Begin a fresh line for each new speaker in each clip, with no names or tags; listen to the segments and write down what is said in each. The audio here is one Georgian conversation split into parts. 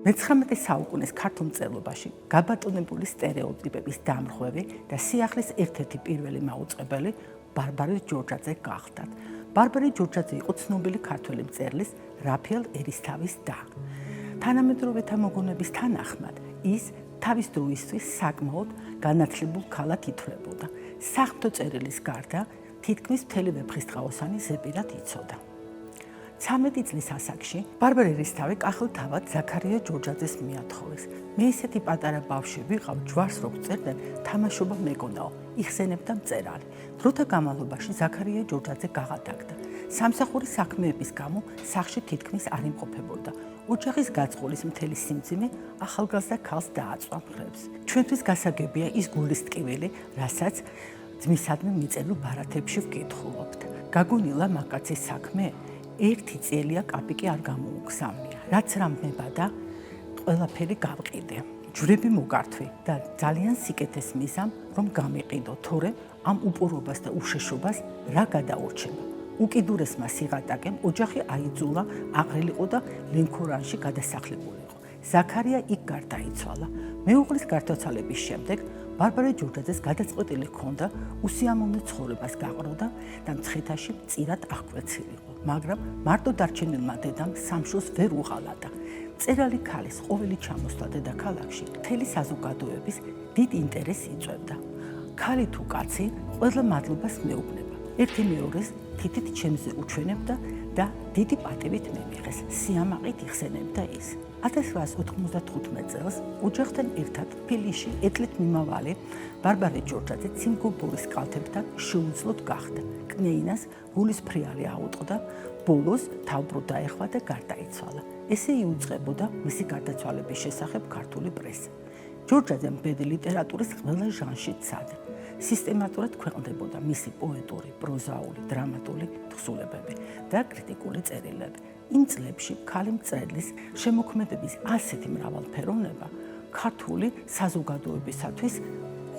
მე-19 საუკუნის ქართულ მწერლობაში გაბატონებული სტერეოტიპების დამრღვევი და სიახლის ერთ-ერთი პირველი მაუწყებელი ბარბარე ჯორჯაძე გახდათ. ბარბარე ჯორჯაძე იყო ცნობილი ქართველი მწერლის რაფაელ ერისთავის და. თანამედროვეთა მოგონების თანახმად ის თავის დროისთვის საკმაოდ განათლებულ ქალად ითვლებოდა. საღვთო წერილის გარდა თითქმის მთელი ვეფხისტყაოსანი ზეპირად იცოდა. 13 წლის ასაკში ბარბარე ერისთავი კახელთავად ზაქარია ჯორჯაძეს მიათხოვეს. მე ისეთი პატარა ბავშვი ვიყავ, ჯვარს რო გწერდნენ, თამაშობა მეკონაო, იხსენებდა მწერალი. დროთა განმავლობაში ზაქარია ჯორჯაძე გაღადაგდა. სამსახურის საქმეების გამო სახლში თითქმის არ იმყოფებოდა. ოჯახის გაწყოლის მთელი სიმძიმე ახალგაზრდა ქალს დააწვა მხრებს. ჩვენთვის გასაგებია ის გულის ტკივილი, რასაც ძმისადმი მიწელულ ბარათებში ვკითხულობთ. გაგონილა მაკაცის საქმე? 1 წელია კაპიკი არ გამოუგზავნია. რაც რამბება და ყველაფერი გავყიდე. ჯვრები მოგართვი და ძალიან სიკეთეს მიზამ, რომ გამიყიდო, თორემ ამ უპურობას და უშეშობას რა გადაურჩება. უკიდურესმა სიღატაკემ ოჯახი აიძულა, აყრილიყო და ლენქორანში გადასახლებულიყო. ზაქარია იქ გარდაიცვალა. მეუღლის გარდაცვალების შემდეგ ბარბარე ჯორჯაძეს გადაწყვეტილი ჰქონდა უსიამოვნო ცხოვრებას გაყროდა და მცხეთაში მწირად აღკვეცილიყო. მაგრამ მარტო დარჩენილმა დედამ სამშოს ვერ უღალატა. მწერალი ქალის ყოველი ჩამოსვლა დედაქალაქში მთელი საზოგადოების დიდ ინტერესს იწვევდა. ქალი თუ კაცი ყველა მადლობას მეუბნება. ერთი მეორეს თითით ჩემზე უჩვენებდა და დიდი პატივით მემიღეს. სიამაყით იხსენებდა ის. 1895 წელს ოჯახთან ერთად თბილისში ეტლით მიმავალი ბარბარე ჯორჯაძე ციმგობორის კალთებთან შეუძლოდ გახდა. კნეინას გულის ფრიალი აუტყდა, ბოლოს თავბრუ დაეხვა და გარდაიცვალა. ესე იუწყებოდა მისი გარდაცვალების შესახებ ქართული პრესა. ჯორჯაძემ ბედი ლიტერატურის ყველა ჟანრში ცადა. სისტემატურად ქვეყნდებოდა მისი პოეტური, პროზაული, დრამატული თხზულებები და კრიტიკული წერილები. იმ წლებში ქალი მწერლის შემოქმედების ასეთი მრავალფეროვნება ქართული საზოგადოებისათვის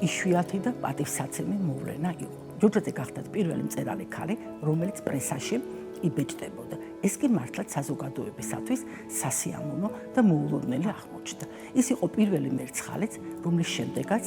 იშვიათი და პატივსაცემი მოვლენა იყო. ჯორჯაძე გახდა პირველი მწერალი ქალი, რომელიც პრესაში იბეჭდებოდა. ეს კი მართლაც საზოგადოებისათვის სასიამოვნო და მოულოდნელი აღმოჩნდა. ის იყო პირველი მერცხალიც, რომლის შემდეგაც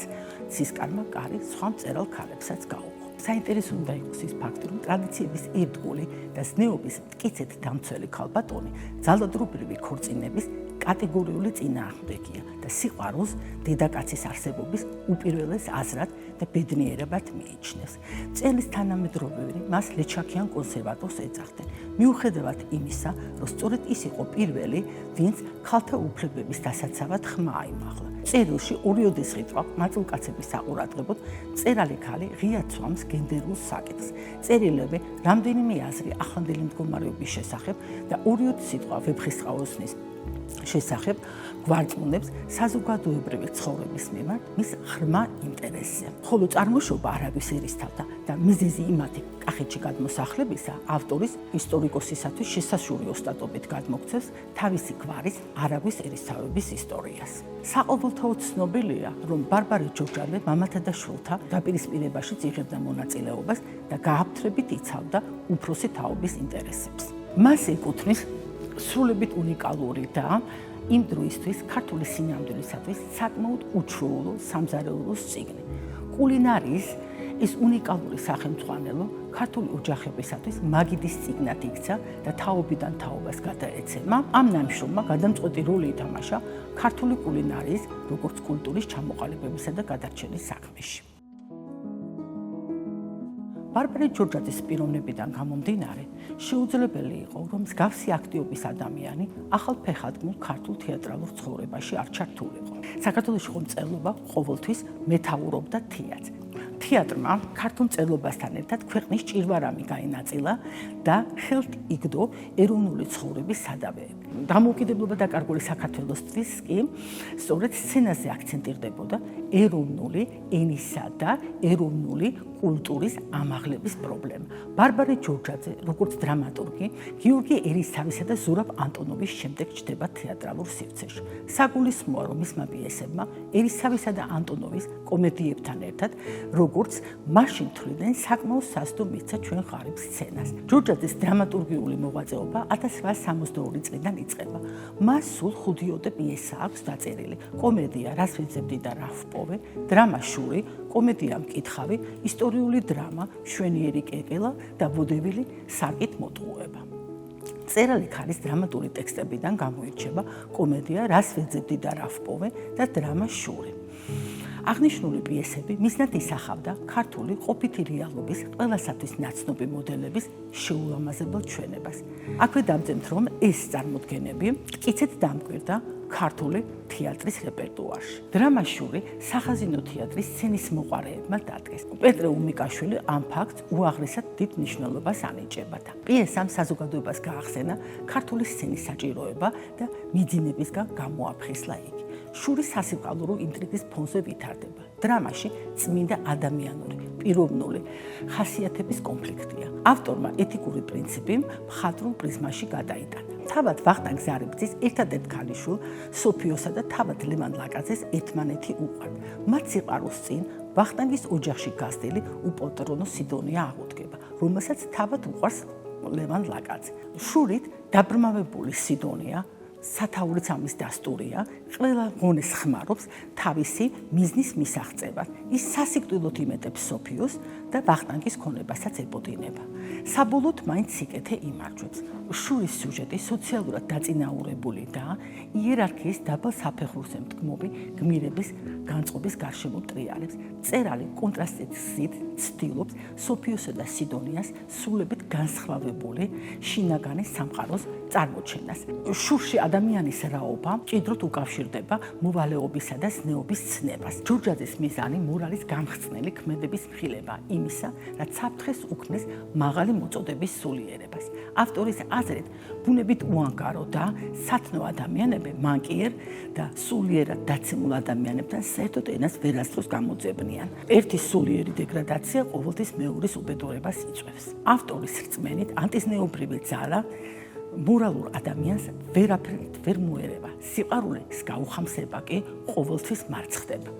ცისკარმა კარი სხვა მწერალ ქალებსაც გაუღო. საინტერესო უნდა იყოს ის ფაქტი, რომ ტრადიციების ერთგული და ზნეობის მტკიცედ დამცველი ქალბატონი ძალადობრივი ქორწინების კატეგორიული წინააღმდეგია და სიყვარულს დედაკაცის არსებობის უპირველეს აზრად და ბედნიერებად მიიჩნევს. მწერლის თანამედროვეები მას ლეჩაქიან კონსერვატორს ეძახდნენ. მიუხედავად იმისა, რომ სწორედ ის იყო პირველი, ვინც ქალთა უფლებების დასაცავად ხმა აიმაღლა. წერილში ორიოდეს რიტყვა მაწილკაცების საყურადღებოდ მწერალი ქალი ღიად ცვამს გენდერულ საკითხს. წერილები რამდენიმე აზრი ახლანდელი მდგომარეობის შესახებ და ორიოდ სიტყვა ვეფხისტყაოსნის შესახებ გვარწმუნებს საზოგადოებრივი ცხოვრების მიმართ მის ღრმა ინტერესზე. ხოლო წარმოშობა არავის ერისთავდა და მიზეზი იმათი კახეთში გადმოსახლებისა ავტორის ისტორიკოსისათვის შესაშური ოსტატობით გადმოგვცევს თავისი გვარის არავის ერისთავების ისტორიას. საყოველთაოდ ცნობილია, რომ ბარბარე ჯორჯაძე მამათა და შვილთა დაპირისპირებაშიც იღებდა მონაწილეობას და გააფთრებით იცავდა უფროსი თაობის ინტერესებს. მას ეკუთვნის სრულებით უნიკალური და იმ დროისთვის ქართული სინამდვილისათვის საკმაოდ უჩვეულო სამზარეულოს წიგნი. კულინარიის ეს უნიკალური სახელმძღვანელო ქართული ოჯახებისათვის მაგიდის წიგნად იქცა და თაობიდან თაობას გადაეცემა. ამ ნამშრომმა გადამწყვეტი როლი ითამაშა ქართული კულინარიის როგორც კულტურის ჩამოყალიბებისა და გადარჩენის საქმეში. ბარბარე ჯორჯაძეს პიროვნებიდან გამომდინარე, შეუძლებელი იყო, რომ მსგავსი აქტიობის ადამიანი ახალ ფეხადმულ ქართულ თეატრალურ ცხოვრებაში არ ჩართულიყო. საქართველოში მწერლობა ყოველთვის მეთაურობდა თეატრს. თეატრმა ქართულ მწერლობასთან ერთად ქვეყნის ჭირვარამი გაინაწილა და ხელთ იგდო ეროვნული ცხოვრების სადავეები. დამოუკიდებლობა დაკარგული საქართველოსთვის კი სწორედ სცენაზე აქცენტირდებოდა ეროვნული ენისა და ეროვნული კულტურის ამაღლების პრობლემა. ბარბარე ჯორჯაძე, როგორც დრამატურგი, გიორგი ერისთავისა და ზურაბ ანტონოვის შემდეგ ჩნდება თეატრალურ სივრცეში. საგულისხმოა, რომ მისმა პიესებმა ერისთავისა და ანტონოვის კომედიებთან ერთად, როგორც მაშინ თვლიდნენ, საკმაოდ სასტო მისცა ჩვენ ღარიბ სცენას. ჯორჯაძეს დრამატურგიული მოღვაწეობა 1862 წლიდან იწყება. მას სულ 5 პიესა აქვს დაწერილი. კომედია რას ვეძებდი და რა ვპოვე, დრამა შური, კომედია მკითხავი, ისტორიული დრამა, მშვენიერი კეკელა და ვოდევილი სარკით მოტყუება. წერალი ქარის დრამატული ტექსტებიდან გამოირჩევა კომედია რას ვეძებდი და რა ვპოვე და დრამა შური. აღნიშნული პიესები მიზნად ისახავდა ქართული ყოფითი რეალობის ყველასათვის ნაცნობი მოდელების შეულამაზებელ ჩვენებას. აქვე დავძემთ, რომ ეს წარმოდგენები მტკიცედ დამკვირდა ქართული თეატრის რეპერტუარში. დრამა შური სახაზინო თეატრის სცენის მოყვარეებმა დადგეს. პეტრე უმიკაშვილი ამ ფაქტს უაღრესად დიდ მნიშვნელობას ანიჭებდა. პიესამ საზოგადოებას გაახსენა ქართული სცენის საჭიროება და მიძინებისგან გამოაფხისლა იგი. შური სასიყვარულო ინტრიგის ფონზე ვითარდება. დრამაში წმინდა ადამიანური, პიროვნული ხასიათების კონფლიქტია. ავტორმა ეთიკური პრინციპი მხატვრულ პრიზმაში გადაიტანა. თავად ვახტანგ ზარიბძის ერთადერთ ქალიშვილ სოფიოსა და თავად ლევან ლაკაძეს ერთმანეთი უყვართ. მათ სიყვარულს წინ ვახტანგის ოჯახში გასდელი უპოტრონო სიდონია აღუდგება, რომელსაც თავად უყვარს ლევან ლაკაძე. შურით დაბრმავებული სიდონია სათაურიც ამის დასტურია, ყველა ღონეს ხმარობს თავისი მიზნის მისაღწევად. ის სასიკვდილოდ იმეტებს სოფიოს და ვახტანგის ქონებასაც ებოდინება. საბოლოოდ მაინც სიკეთე იმარჯვებს. შურის სიუჟეტი სოციალურად დაწინაურებული და იერარქიის დაბალ საფეხურზე მდგმობი გმირების განწყობის გარშემო ტრიალებს. წერალი კონტრასტით ცდილობს სოფიოსა და სიდონიას სულებით განსხვავებული შინაგანი სამყაროს წარმოჩენას. შურში ადამიანის რაობა მჭიდროდ უკავშირდება მოვალეობისა და ზნეობის ცნებას. ჯურჯაძის მიზანი მორალის გამხსნელი ქმედების მხილება იმისა, რაც საფრთხეს უქმნის მაღალი მოწოდების სულიერებას. ავტორის აზრით, ბუნებით უანგარო და სათნო ადამიანები მანკიერ და სულიერად დაცემულ ადამიანებთან საერთოდ ენას ვერასდროს გამოძებნიან. ერთი სულიერი დეგრადაცია ყოველთვის მეორის უბედურებას იწვევს. ავტორის რწმენით, ანტიზნეობრივი ძალა მორალურ ადამიანს ვერაფრით ვერ მოერევა. სიყვარულის გაუხამსება კი ყოველთვის მარცხდება.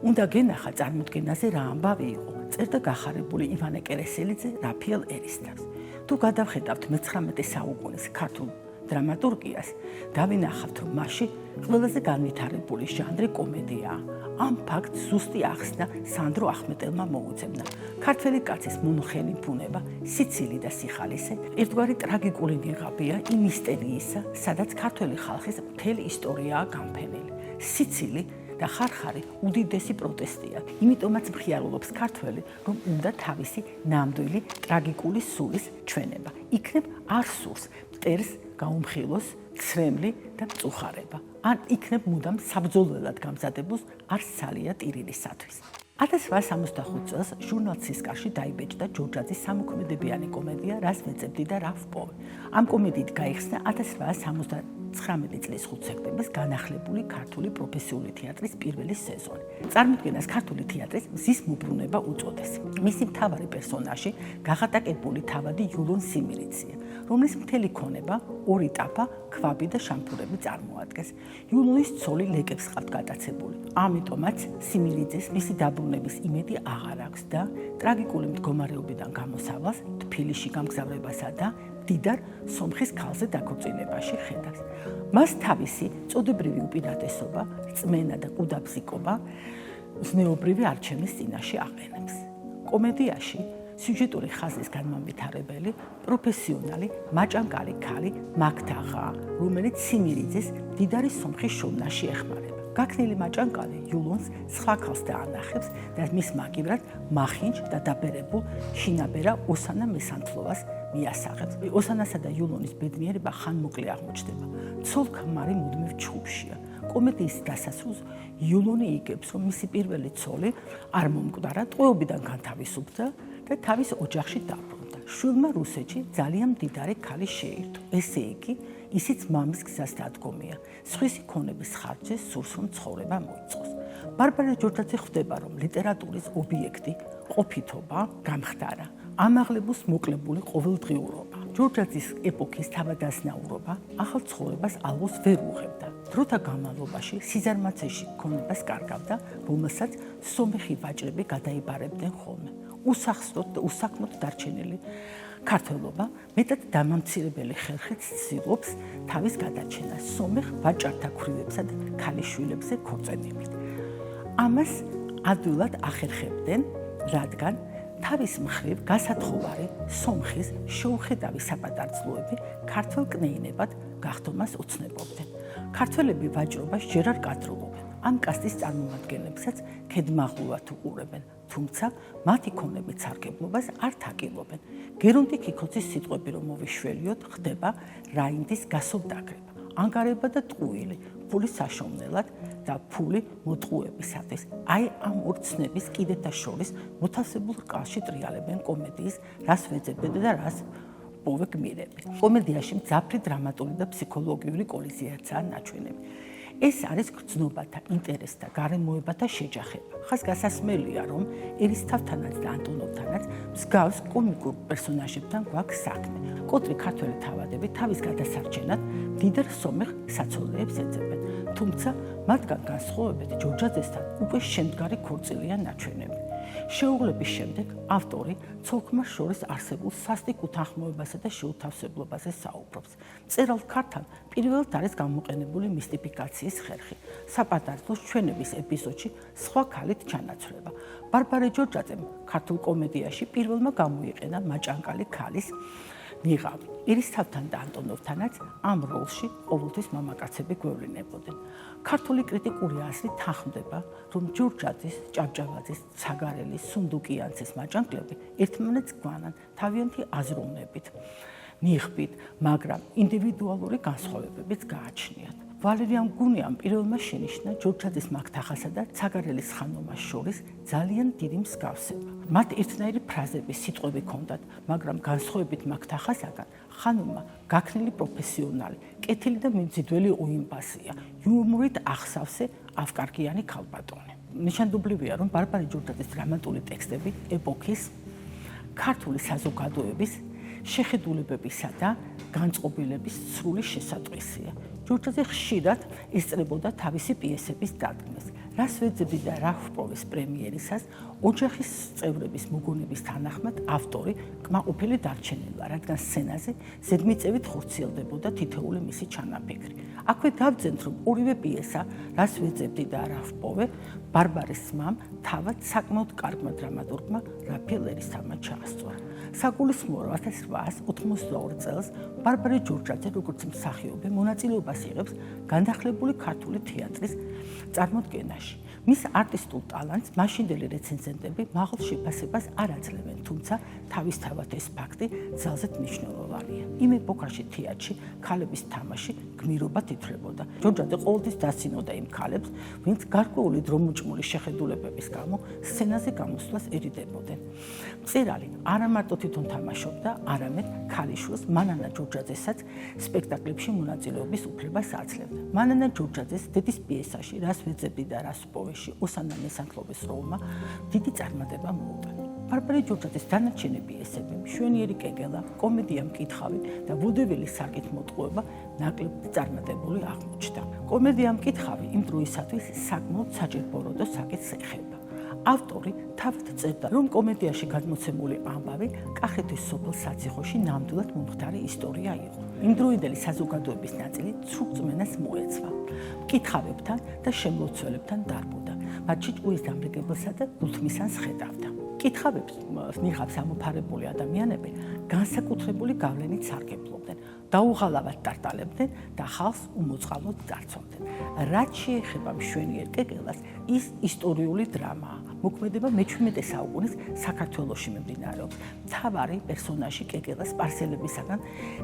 უნდა გენახა წარმოდგენაზე რა ამბავი იყო. წერდა გახარებული ივანე კერესელიძე რაფიელ ერისთავს. თუ გადავხედავთ მე-19 საუკუნის ქართულ დრამატურგიას, დავინახავთ, რომ მასში ყველაზე განვითარებული ჟანრი კომედიაა. ამ ფაქტს ზუსტი ახსნა სანდრო ახმეტელმა მოუძებნა. ქართველი კაცის მონოხენი ბუნება, სიცილი და სიხალისე ერთგვარი ტრაგიკული ნიღაბია იმ ისტერიისა, სადაც ქართველი ხალხის მთელი ისტორიაა გამფენილი. სიცილი და ხარხარი უდიდესი პროტესტია. იმიტომაც მხიარულობს ქართველი, რომ უნდა თავისი ნამდვილი ტრაგიკული სულის ჩვენება. იქნებ არ სურს მტერს გაუმხილოს ცრემლი და მწუხარება. ან იქნებ მუდამ საბრძოლველად გამზადებულს არ სალია ტირილისათვის. 1865 წელს ჟურნალ ცისკარში დაიბეჭდა ჯორჯაძის სამოქმედებიანი კომედია რას ვეძებდი და რა ვპოვე. ამ კომედიით გაიხსნა 1879 წლის 5 სექტემბერს განახლებული ქართული პროფესიული თეატრის პირველი სეზონი. წარმოდგენას ქართული თეატრის მზის მობრუნება უწოდეს. მისი მთავარი პერსონაჟი გაღატაკებული თავადი იულონ სიმირიძეა, რომლის მთელი ქონება ორი ტაფა, ქვაბი და შამფურები წარმოადგენს. იულონის ცოლი ლეკებს ყავთ გატაცებული. ამიტომაც სიმირიძეს მისი დაბრუნების იმედი აღარ აქვს და ტრაგიკული მდგომარეობიდან გამოსავალს თბილისში გამგზავრებასა და დიდარ სომხის ქალზე დაქორწინებაში ხედავს. მას თავისი წოდებრივი უპირატესობა, რწმენა და ყუდაბზიკობა ზნეობრივი არჩევნის წინაშე აყენებს. კომედიაში სიუჟეტური ხაზის განმამვითარებელი პროფესიონალი მაჭანკარი ქალი მაგთაღაა, რომელიც სიმირიძეს დიდარი სომხის შოვნაში ეხმარება. გაქნილი მაჭანკარი იულონს სხვა ქალს დაანახებს და მის მაგივრად მახინჯ და დაბერებულ შინაბერა ოსანა მესანთლოვას მიასაღებს. ოსანასა და იულონის ბედნიერება ხანმოკლე აღმოჩნდება. ცოლ-ქმარი მუდმივ ჩხუბშია. კომედიის დასასრულს იულონი იგებს, რომ მისი პირველი ცოლი არ მომკვდარა, ტყვეობიდან განთავისუფლდა და თავის ოჯახში დაბრუნდა. შვილმა რუსეთში ძალიან მდიდარი ქალი შეირთო. ესე იგი, ისიც მამის გზას დადგომია. სხვისი ქონების ხარჯზე სურს, რომ ცხოვრება მოიწყოს. ბარბარე ჯორჯაძე ხვდება, რომ ლიტერატურის ობიექტი ყოფითობა გამხდარა. ამაღლებულს მოკლებული ყოველდღიურობა. ჯორჯაძის ეპოქის თავადაზნაურობა ახალ ცხოვრებას ალბოს ვერ უღებდა. დროთა განმავლობაში სიზარმაცეში ქონებას კარგავდა, რომელსაც სომეხი ვაჭრები გადაიბარებდნენ ხოლმე. უსახსროდ და უსაქმოდ დარჩენილი ქართველობა მეტად დამამცირებელი ხერხით ცდილობს თავის გადაჩენას სომეხ ვაჭართა ქვრივებსა და ქალიშვილებზე ქორწინებით. ამას ადვილად ახერხებდნენ, რადგან თავის მხრივ გასათხოვარი სომხის შეუხედავი საპატარძლოები ქართველ კნეინებად გახდომას ოცნებობდნენ. ქართველები ვაჭრობას ჯერ არ კადრულობენ, ამ კასტის წარმომადგენლებსაც ქედმაღლულად უყურებენ, თუმცა მათი ქონებით სარგებლობას არ თაკილობენ. გერონტი ქიქოცის სიტყვები რომ მოვიშველიოთ, ხდება რაინდის გასობდაგრება, ანგარება და ტყუილი, ფული საშოვნელად და ფული მოტყუებისათვის. აი ამ ორ ცნების კიდეთა შორის მოთავსებულ რკალში ტრიალებენ კომედიის, რას ვეძებენ და რას პოვე გმირები. კომედიაში მძაფრი დრამატული და ფსიქოლოგიური კოლიზიაცაა ნაჩვენები. ეს არის გრძნობათა, ინტერესთა, გარემოებათა შეჯახება. ხას გასასმელია, რომ ერისთავთანაც და ანტონოვთანაც მსგავს კომიკურ პერსონაჟებთან გვაქვს საქმე. კოტრი ქართველი თავადები თავის გადასარჩენად მდიდარ სომეხ საცოლეებს ეძებენ. თუმცა მათგან განსხვავებით ჯორჯაძესთან უკვე შემდგარი ქორწილია ნაჩვენები. შეუღლების შემდეგ ავტორი ცოლ-ქმარს შორის არსებულ სასტიკ უთანხმოებასა და შეუთავსებლობაზე საუბრობს. მწერალ ქართან პირველად არის გამოყენებული მისტიფიკაციის ხერხი. საპატარძლოს ჩვენების ეპიზოდში სხვა ქალით ჩანაცვლება. ბარბარე ჯორჯაძემ ქართულ კომედიაში პირველმა გამოიყენა მაჭანკალი ქალის ნიღაბი. ერისთავთან და ანტონოვთანაც ამ როლში ყოველთვის მამაკაცები გვევლინებოდნენ. ქართული კრიტიკული აზრი თანხმდება, რომ ჯორჯაძის, ჭავჭავაძის, ცაგარელის, სუნდუკიანცის მაჭანკლები ერთმანეთს გვანან თავიანთი აზროვნებით, ნიღბით, მაგრამ ინდივიდუალური განსხვავებებიც გააჩნიათ. ვალერიან გუნიამ პირველმა შენიშნა ჯორჯაძის მაგთახასა და ცაგარელის ხანომას შორის ძალიან დიდი მსგავსება. მათ ერთნაირი ფრაზები, სიტყვები ჰქონდათ, მაგრამ განსხვავებით მაგთახასაგან ხანომა გაქნილი პროფესიონალი, კეთილი და მიმზიდველი უიმბასია, იუმორით ახსავსე ავკარგიანი ქალბატონი. ნიშანდობლივია, რომ ბარბარე ჯორჯაძის დრამატული ტექსტები ეპოქის ქართული საზოგადოების შეხედულებებისა და განწყობილების სრული შესატყვისია. ჯორჯაძე ხშირად ესწრებოდა თავისი პიესების დადგმას. რას ვეძებდი და რა ვპოვეს პრემიერისას, ოჯახის წევრების მოგონების თანახმად ავტორი კმაყოფილი დარჩენილა, რადგან სცენაზე ზედმიწევით ხორციელდებოდა თითოეული მისი ჩანაფიქრი. აქვე დავძენთ, რომ ორივე პიესა, რას ვეძებდი და რა ვპოვე, ბარბარეს ძმამ თავად საკმაოდ კარგმა დრამატურგმა რაფიელ ერისთავმა ჩაასწორა. საგულისხმოა 1882 წელს ბარბარე ჯორჯაძე როგორც მსახიობი მონაწილეობას იღებს განახლებული ქართული თეატრის წარმოდგენაში. მის არტისტულ ტალანტს მაშინდელი რეცენზენტები მაღალ შეფასებას არ აძლევენ, თუმცა თავისთავად ეს ფაქტი ძალზედ მნიშვნელოვანია. იმ ეპოქაში თეატრში ქალების თამაში გმირობად ითვლებოდა. ჯორჯაძე ყოველთვის დასცინოდა იმ ქალებს, ვინც გარკვეული დრომოჭმული შეხედულებების გამო სცენაზე გამოსვლას ერიდებოდნენ. მწერალი არა მარტო თვითონ თამაშობდა, არამედ ქალიშვილს მანანა ჯორჯაძესაც სპექტაკლებში მონაწილეობის უფლებას აძლევდა. მანანა ჯორჯაძეს დედის პიესაში რას ვეძებდი და რას ვპოვეში ოსანა მესანთლობის როლმა დიდი წარმატება მოუტანა. ბარბარე ჯორჯაძის დანარჩენი პიესები, მშვენიერი კეგელა, კომედია მკითხავი და ვოდეველი საკით მოტყუება ნაკლებ წარმატებული აღმოჩნდა. კომედია მკითხავი იმ დროისათვის საკმაოდ საჭიროა და საკითხს ეხება. ავტორი თავად წერდა, რომ კომედიაში გადმოცემული ამბავი კახეთის სოფელ საციხოში ნამდვილად მომხდარი ისტორია იყო. იმდროინდელი საზოგადოების ნაწილი ცრუგწმენას მოეცვა. მკითხავებთან და შემლოცველებთან დარბოდა. მათ ჭიჭყურის დამრიგებელსა და გულთმისანს ხედავდა. მკითხავებს ნიღაბს ამოფარებული ადამიანები განსაკუთრებული გავლენით სარგებლობდნენ, დაუღალავად ტარტალებდნენ და ხალხს უმოწყალოდ დარწმუნდნენ. რაც შეეხება მშვენიერ კეკელას, ის ისტორიული დრამაა. მოქმედება მე-17 საუკუნის საქართველოში მიმდინარეობს. მთავარი პერსონაჟი კეკელა სპარსელებისაგან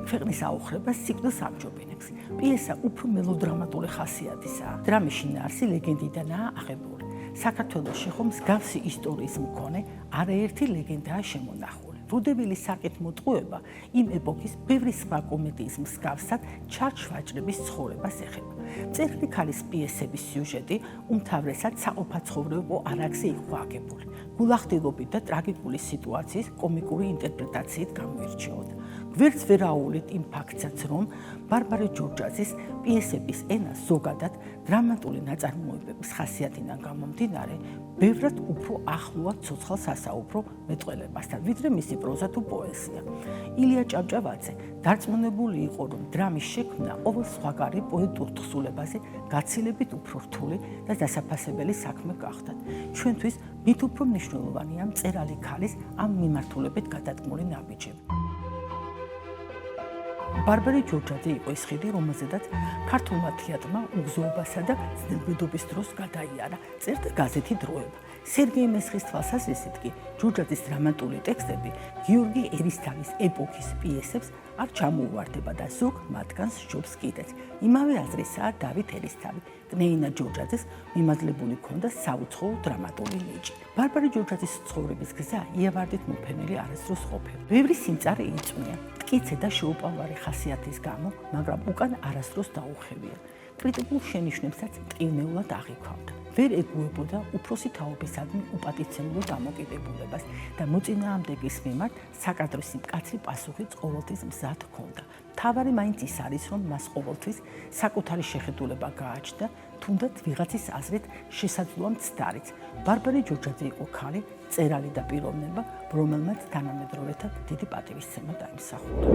ქვეყნის აუხრებას სიკვდილს ამჯობინებს. პიესა უფრო მელოდრამატული ხასიათისაა. დრამის შინაარსი ლეგენდიდანაა აღებული. საქართველოში ხომ მსგავსი ისტორიის მქონე არაერთი ლეგენდაა შემონახული. ვოდევილის საკითხმოწყუება იმ ეპოქის ბევრი სხვა კომედიის მსგავსად ჩარჩვაჭრების ცხოვრებას ეხება. მწერალი ქალის პიესების სიუჟეტი უმთავრესად საყოფაცხოვრებო არაგზე იყო აგებული. გულახდილობით და ტრაგიკული სიტუაციის კომიკური ინტერპრეტაციით გამოირჩეოდა. გვერდს ვერ აუვლით იმ ფაქტსაც, რომ ბარბარე ჯურჯაძის პიესების ენა ზოგადად დრამატული ნაწარმოებების ხასიათიდან გამომდინარე, ბევრად უფრო ახლოა ცოცხალ სასაუბრო მეტყველებასთან, ვიდრე მისი პროზა თუ პოეზია. ილია ჭავჭავაძე დარწმუნებული იყო, რომ დრამის შექმნა ყოველ სხვაგარი პოეტურ თხზულებაზე გაცილებით უფრო რთული და დასაფასებელი საქმე გახდათ. ჩვენთვის მით უფრო მნიშვნელოვანია მწერალი ქალის ამ მიმართულებით გადადგმული ნაბიჯები. ბარბარე ჯურჯაძე იყო ის ხიდი, რომელზედაც ქართულმა თეატრმა უგზოობასა და ძნელბედობის დროს გადაიარა, წერდა გაზეთი დროება. სერგეი მესხის თვალსაზრისით კი ჯურჯაძის დრამატული ტექსტები გიორგი ერისთავის ეპოქის პიესებს არ ჩამოუვარდება და ზოგ მათგანს სჯობს კიდეც. იმავე აზრისაა დავით ერისთავი. კნეინა ჯურჯაძეს მიმადლებული ჰქონდა საუცხოო დრამატული ნიჭი. ბარბარე ჯურჯაძის ცხოვრების გზა იავარდით მოფენილი არასდროს ყოფილა. ბევრი სიმწარე იწვნია, მტკიცე და შეუპალვარი ხასიათის გამო, მაგრამ უკან არასდროს დაუხევია. კრიტიკულ შენიშვნებსაც მტკივნეულად აღიქვამდა. ვერ ეგუებოდა უფროსი თაობისადმი უპატიცემულო დამოკიდებულებას და მოწინააღმდეგის მიმართ საკადრისი მკაცრი პასუხიც ყოველთვის მზად ჰქონდა. მთავარი მაინც ის არის, რომ მას ყოველთვის საკუთარი შეხედულება გააჩნდა, თუნდაც ვიღაცის აზრით შესაძლოა მცდარიც. ბარბარე ჯურჯაძე იყო ქალი, მწერალი და პიროვნება, რომელმაც თანამედროვეთა დიდი პატივისცემა დაიმსახურა.